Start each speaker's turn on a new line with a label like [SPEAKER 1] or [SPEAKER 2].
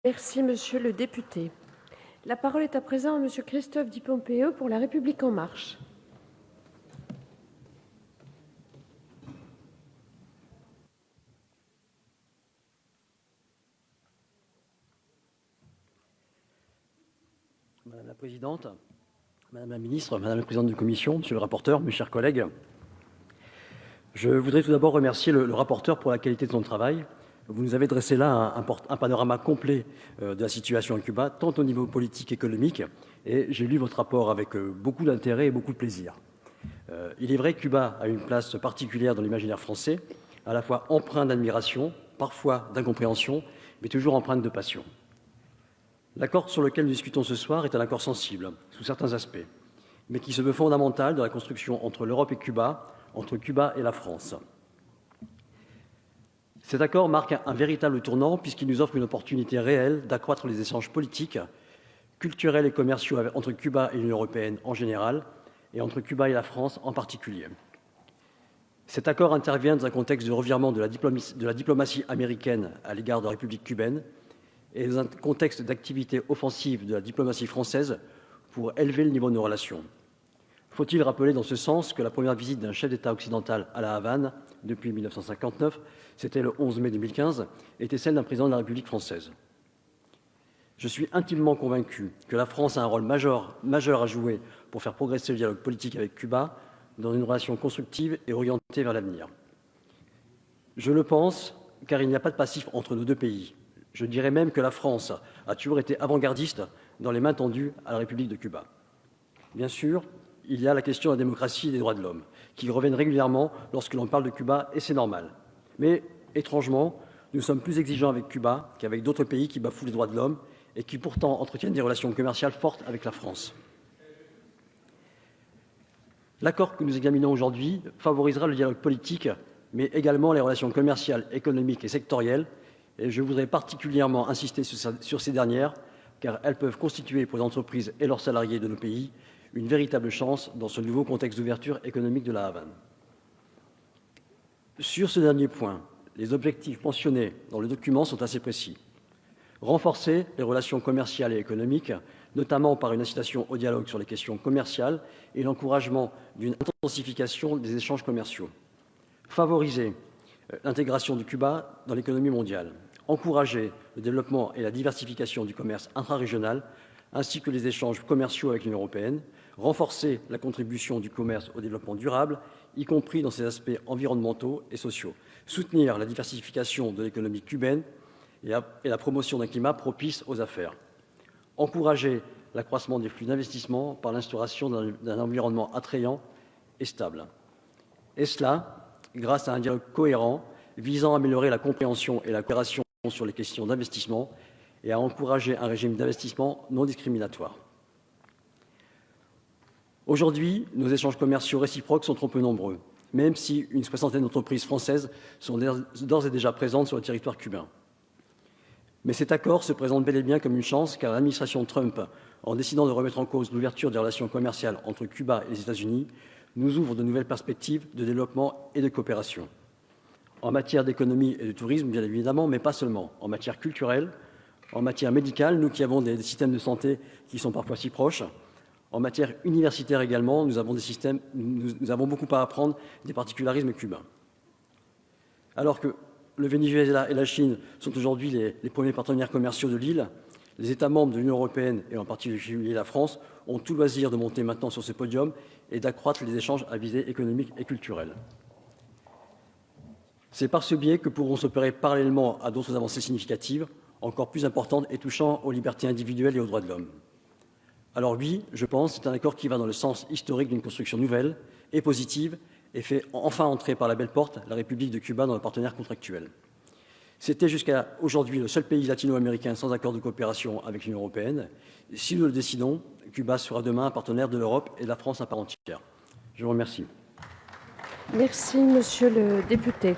[SPEAKER 1] Merci, monsieur le député. La parole est à présent à monsieur Christophe Di Pompeo pour La République En Marche.
[SPEAKER 2] Madame la présidente, madame la ministre, madame la présidente de commission, monsieur le rapporteur, mes chers collègues, je voudrais tout d'abord remercier le rapporteur pour la qualité de son travail. Vous nous avez dressé là un panorama complet de la situation à Cuba, tant au niveau politique qu'économique, et j'ai lu votre rapport avec beaucoup d'intérêt et beaucoup de plaisir. Il est vrai que Cuba a une place particulière dans l'imaginaire français, à la fois empreinte d'admiration, parfois d'incompréhension, mais toujours empreinte de passion. L'accord sur lequel nous discutons ce soir est un accord sensible, sous certains aspects, mais qui se veut fondamental dans la construction entre l'Europe et Cuba, entre Cuba et la France. Cet accord marque un véritable tournant puisqu'il nous offre une opportunité réelle d'accroître les échanges politiques, culturels et commerciaux entre Cuba et l'Union européenne en général, et entre Cuba et la France en particulier. Cet accord intervient dans un contexte de revirement de la diplomatie américaine à l'égard de la République cubaine, et dans un contexte d'activité offensive de la diplomatie française pour élever le niveau de nos relations. Faut-il rappeler dans ce sens que la première visite d'un chef d'État occidental à la Havane, depuis 1959, c'était le 11 mai 2015, était celle d'un président de la République française. Je suis intimement convaincu que la France a un rôle majeur à jouer pour faire progresser le dialogue politique avec Cuba dans une relation constructive et orientée vers l'avenir. Je le pense, car il n'y a pas de passif entre nos deux pays. Je dirais même que la France a toujours été avant-gardiste dans les mains tendues à la République de Cuba. Bien sûr, il y a la question de la démocratie et des droits de l'homme, qui reviennent régulièrement lorsque l'on parle de Cuba, et c'est normal. Mais, étrangement, nous sommes plus exigeants avec Cuba qu'avec d'autres pays qui bafouent les droits de l'homme et qui pourtant entretiennent des relations commerciales fortes avec la France. L'accord que nous examinons aujourd'hui favorisera le dialogue politique, mais également les relations commerciales, économiques et sectorielles, et je voudrais particulièrement insister sur ces dernières, car elles peuvent constituer pour les entreprises et leurs salariés de nos pays une véritable chance dans ce nouveau contexte d'ouverture économique de la Havane. Sur ce dernier point, les objectifs mentionnés dans le document sont assez précis. Renforcer les relations commerciales et économiques, notamment par une incitation au dialogue sur les questions commerciales et l'encouragement d'une intensification des échanges commerciaux. Favoriser l'intégration du Cuba dans l'économie mondiale, encourager le développement et la diversification du commerce intrarégional, ainsi que les échanges commerciaux avec l'Union européenne, renforcer la contribution du commerce au développement durable, y compris dans ses aspects environnementaux et sociaux, soutenir la diversification de l'économie cubaine et la promotion d'un climat propice aux affaires, encourager l'accroissement des flux d'investissement par l'instauration d'un environnement attrayant et stable. Et cela, grâce à un dialogue cohérent visant à améliorer la compréhension et la coopération sur les questions d'investissement et à encourager un régime d'investissement non discriminatoire. Aujourd'hui, nos échanges commerciaux réciproques sont trop peu nombreux, même si une soixantaine d'entreprises françaises sont d'ores et déjà présentes sur le territoire cubain. Mais cet accord se présente bel et bien comme une chance, car l'administration Trump, en décidant de remettre en cause l'ouverture des relations commerciales entre Cuba et les États-Unis, nous ouvre de nouvelles perspectives de développement et de coopération. En matière d'économie et de tourisme, bien évidemment, mais pas seulement. En matière culturelle, en matière médicale, nous qui avons des systèmes de santé qui sont parfois si proches. En matière universitaire également, nous avons beaucoup à apprendre des particularismes cubains. Alors que le Venezuela et la Chine sont aujourd'hui les premiers partenaires commerciaux de l'île, les États membres de l'Union européenne, et en particulier la France, ont tout loisir de monter maintenant sur ce podium et d'accroître les échanges à visée économique et culturelle. C'est par ce biais que pourront s'opérer parallèlement à d'autres avancées significatives, encore plus importantes et touchant aux libertés individuelles et aux droits de l'homme. Alors oui, je pense que c'est un accord qui va dans le sens historique d'une construction nouvelle et positive et fait enfin entrer par la belle porte la République de Cuba dans le partenaire contractuel. C'était jusqu'à aujourd'hui le seul pays latino-américain sans accord de coopération avec l'Union européenne. Et si nous le décidons, Cuba sera demain un partenaire de l'Europe et de la France à part entière. Je vous remercie.
[SPEAKER 1] Merci, monsieur le député.